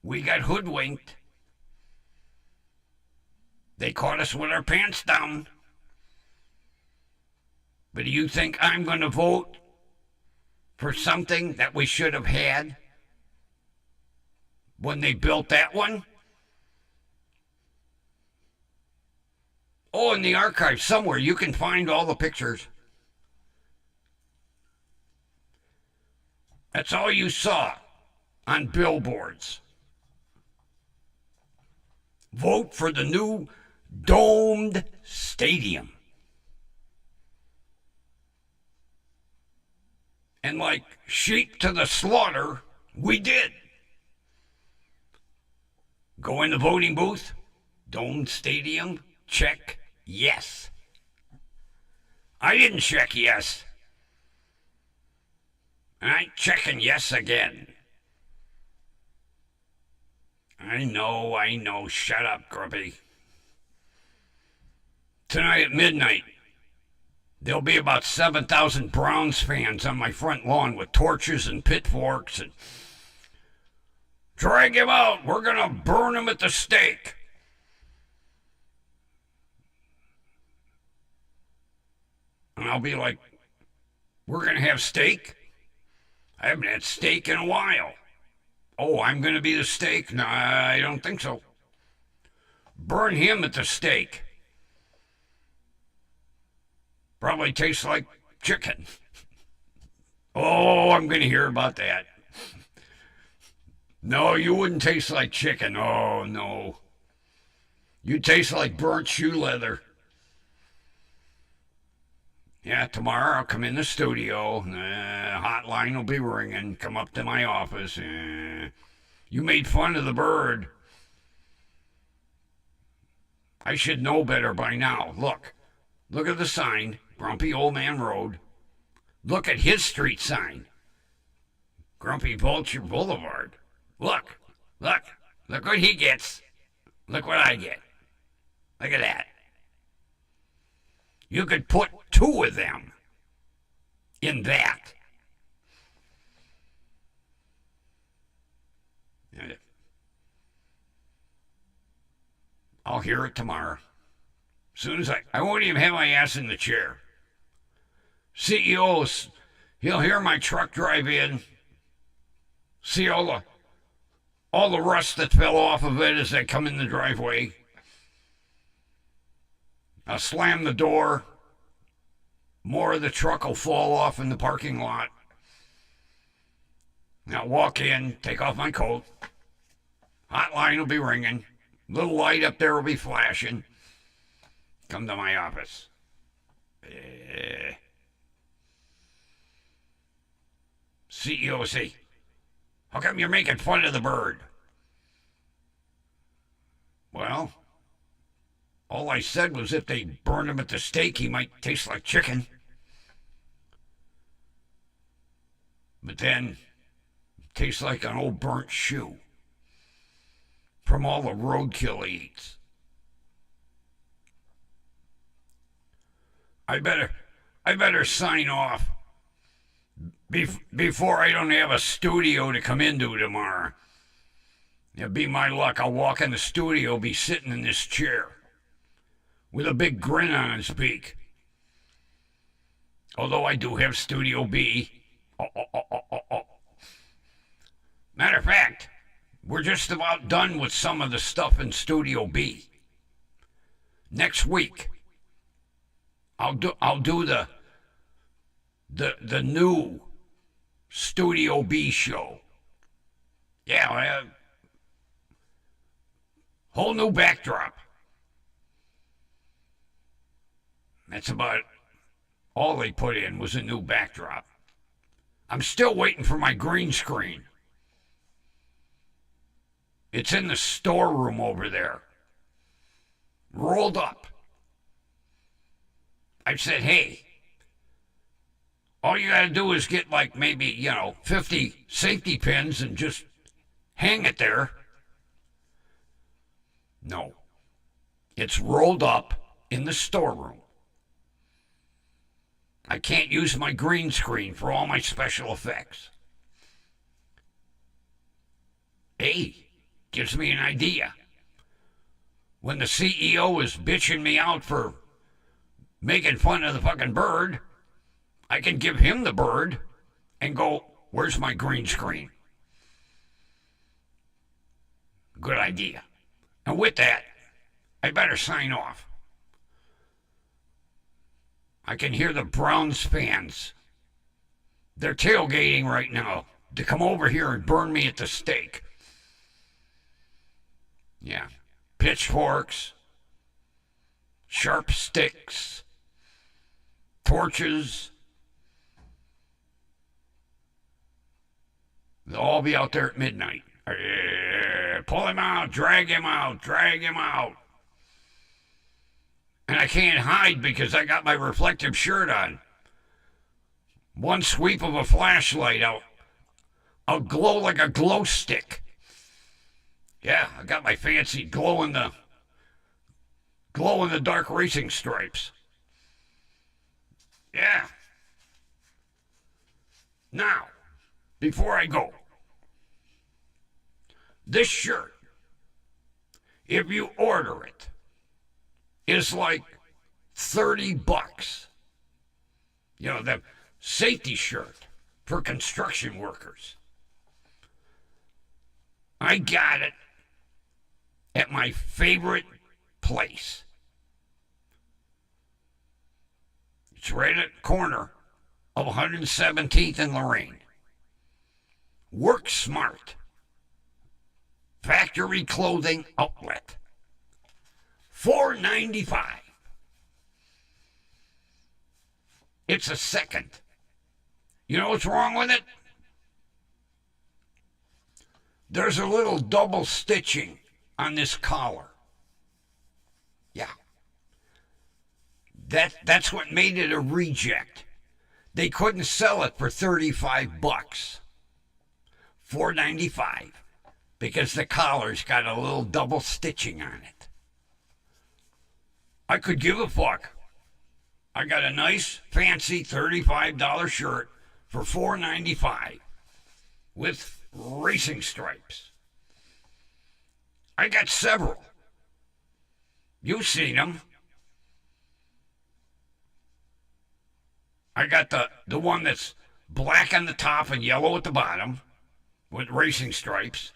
We got hoodwinked. They caught us with our pants down. But do you think I'm going to vote for something that we should have had when they built that one? Oh, in the archives somewhere, you can find all the pictures. That's all you saw on billboards. Vote for the new domed stadium. And like sheep to the slaughter, we did. Go in the voting booth, domed stadium, check yes. I didn't check yes. And I ain't checking yes again. I know, shut up, Grumpy. Tonight at midnight, there'll be about 7,000 Browns fans on my front lawn with torches and pitchforks and drag him out. We're going to burn him at the stake. And I'll be like, We're going to have steak? I haven't had steak in a while. Oh, I'm going to be the steak? No, I don't think so. Burn him at the stake. Probably tastes like chicken. Oh, I'm going to hear about that. No, you wouldn't taste like chicken. Oh, no. You taste like burnt shoe leather. Yeah, tomorrow I'll come in the studio. Hotline will be ringing. Come up to my office. You made fun of the bird. I should know better by now. Look at the sign, Grumpy Old Man Road. Look at his street sign, Grumpy Vulture Boulevard. Look what he gets. Look what I get. Look at that. You could put two of them in that. I'll hear it tomorrow. Soon as I won't even have my ass in the chair. CEOs, he'll hear my truck drive in, see all the rust that fell off of it as I come in the driveway. I'll slam the door. More of the truck will fall off in the parking lot. I'll walk in, take off my coat. Hotline will be ringing. Little light up there will be flashing. Come to my office. CEOC, how come you're making fun of the bird? Well, all I said was if they burned him at the stake, he might taste like chicken. But then, tastes like an old burnt shoe from all the roadkill he eats. I better sign off before I don't have a studio to come into tomorrow. It'll be my luck. I'll walk in the studio, be sitting in this chair with a big grin on his beak. Although I do have Studio B. Matter of fact, we're just about done with some of the stuff in Studio B. Next week, I'll do the new Studio B show. Yeah, whole new backdrop. That's about all they put in was a new backdrop. I'm still waiting for my green screen. It's in the storeroom over there, rolled up. I said, hey, all you got to do is get like maybe, 50 safety pins and just hang it there. No, it's rolled up in the storeroom. I can't use my green screen for all my special effects. Hey, gives me an idea. When the CEO is bitching me out for making fun of the fucking bird, I can give him the bird and go, where's my green screen? Good idea. And with that, I better sign off. I can hear the Browns fans. They're tailgating right now to come over here and burn me at the stake. Yeah, pitchforks, sharp sticks, torches. They'll all be out there at midnight. Pull him out, drag him out, drag him out. And I can't hide because I got my reflective shirt on. One sweep of a flashlight, I'll glow like a glow stick. Yeah, I got my fancy glow in the dark racing stripes. Yeah. Now, before I go, this shirt, if you order it, is like $30. safety shirt for construction workers. I got it at my favorite place. It's right at the corner of 117th and Lorraine. Work Smart. Factory clothing outlet. $4.95. It's a second. You know what's wrong with it? There's a little double stitching on this collar. Yeah. That's what made it a reject. They couldn't sell it for $35. $4.95. Because the collar's got a little double stitching on it. I could give a fuck. I got a nice, fancy $35 shirt for $4.95 with racing stripes. I got several. You've seen them. I got the one that's black on the top and yellow at the bottom with racing stripes.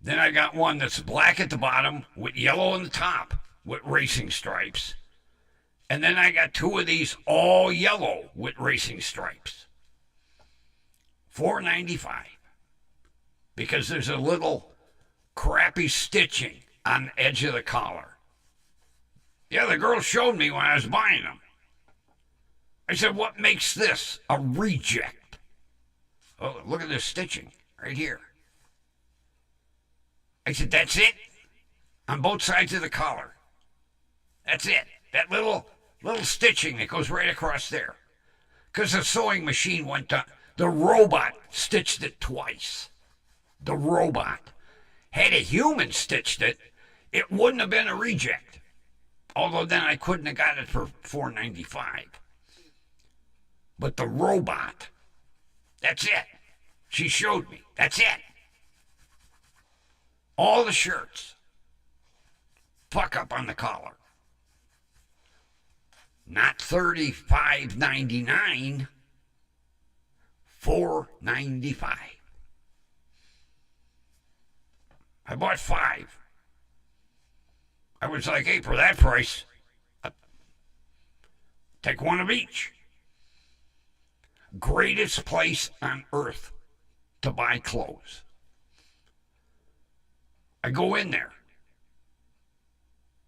Then I got one that's black at the bottom with yellow on the top with racing stripes. And then I got two of these all yellow with racing stripes. $4.95. Because there's a little crappy stitching on the edge of the collar. Yeah, the girl showed me when I was buying them. I said, what makes this a reject? Oh, look at this stitching right here. I said, that's it? On both sides of the collar. That's it. That little stitching that goes right across there. Because the sewing machine went down. The robot stitched it twice. The robot. Had a human stitched it, it wouldn't have been a reject. Although then I couldn't have got it for $4.95. But the robot, that's it. She showed me. That's it. All the shirts. Fuck up on the collar. Not $35.99. $4.95. I bought 5. I was like, hey, for that price, I'll take one of each. Greatest place on earth to buy clothes. I go in there.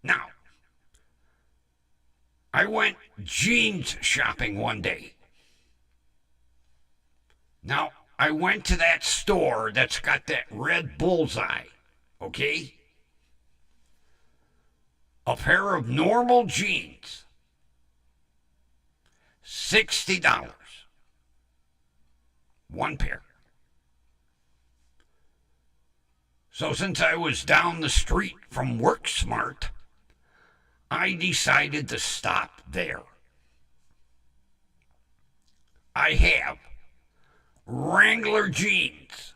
Now, I went jeans shopping one day. Now, I went to that store that's got that red bullseye, okay? A pair of normal jeans, $60. One pair. So since I was down the street from Work Smart, I decided to stop there. I have Wrangler jeans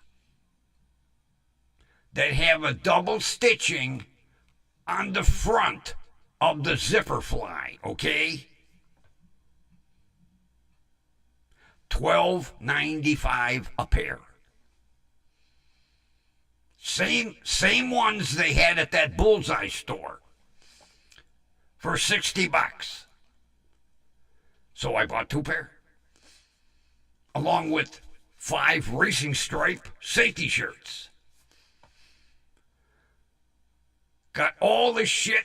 that have a double stitching on the front of the zipper fly, okay? $12.95 a pair. Same ones they had at that Bullseye store for $60. So I bought 2 pair, along with 5 racing stripe safety shirts. Got all this shit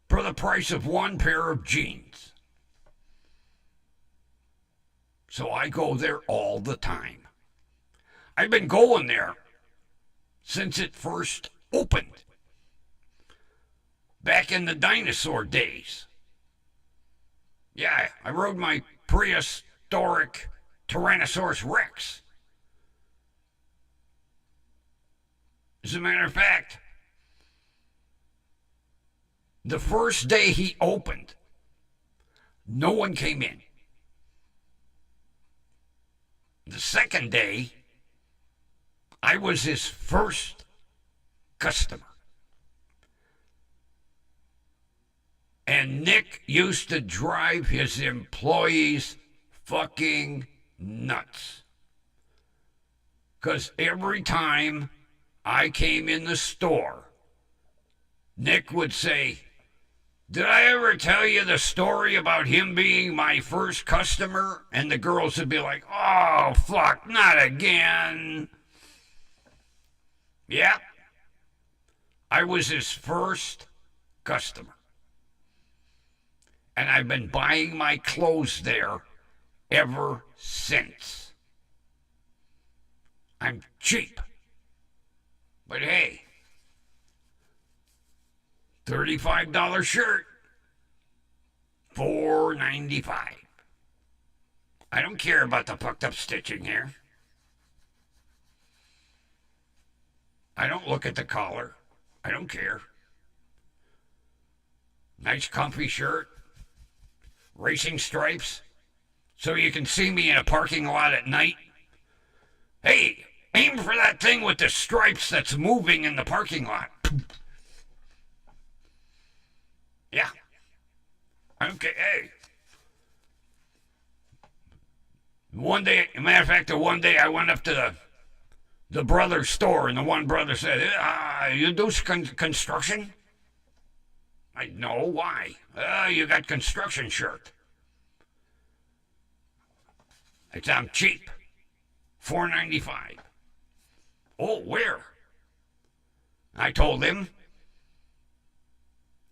for the price of 1 pair of jeans. So I go there all the time. I've been going there since it first opened. Back in the dinosaur days. Yeah, I rode my prehistoric Tyrannosaurus Rex. As a matter of fact, the first day he opened, no one came in. The second day, I was his first customer. And Nick used to drive his employees fucking nuts. Because every time I came in the store, Nick would say, "Did I ever tell you the story about him being my first customer?" And the girls would be like, "Oh, fuck, not again." Yeah, I was his first customer. And I've been buying my clothes there ever since. I'm cheap. But hey, $35 shirt, $4.95. I don't care about the fucked up stitching here. I don't look at the collar. I don't care. Nice comfy shirt. Racing stripes. So you can see me in a parking lot at night. Hey, aim for that thing with the stripes that's moving in the parking lot. Yeah. Okay, hey. One day, matter of fact, one day I went up to the brother's store, and the one brother said, "You do construction?" I know, why? You got construction shirt. I said, "I'm cheap. $4.95. "Oh, where?" I told him,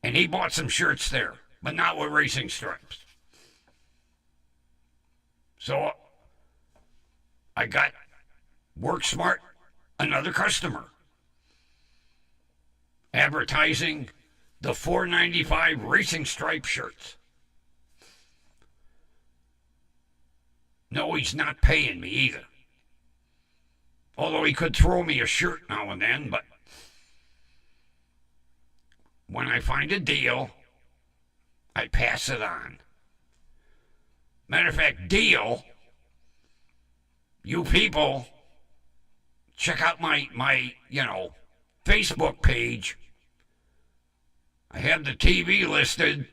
and he bought some shirts there, but not with racing stripes. So I got Work Smart, another customer, advertising the $4.95 racing stripe shirts. No, he's not paying me either. Although he could throw me a shirt now and then, but when I find a deal, I pass it on. Matter of fact, deal, you people, check out my Facebook page. I have the TV listed.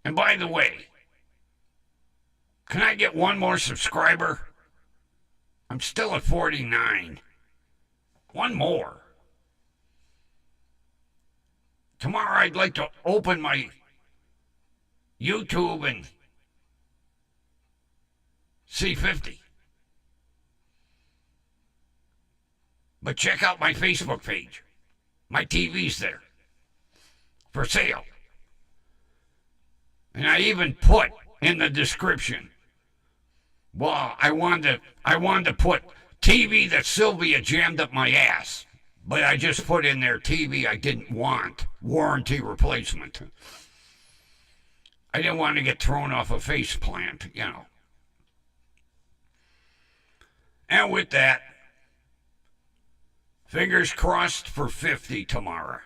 And by the way, can I get one more subscriber? I'm still at 49. One more. Tomorrow I'd like to open my YouTube and see 50. But check out my Facebook page. My TV's there. For sale. And I even put in the description, well, I wanted to put TV that Sylvia jammed up my ass. But I just put in there TV I didn't want. Warranty replacement. I didn't want to get thrown off a face plant, And with that, fingers crossed for 50 tomorrow.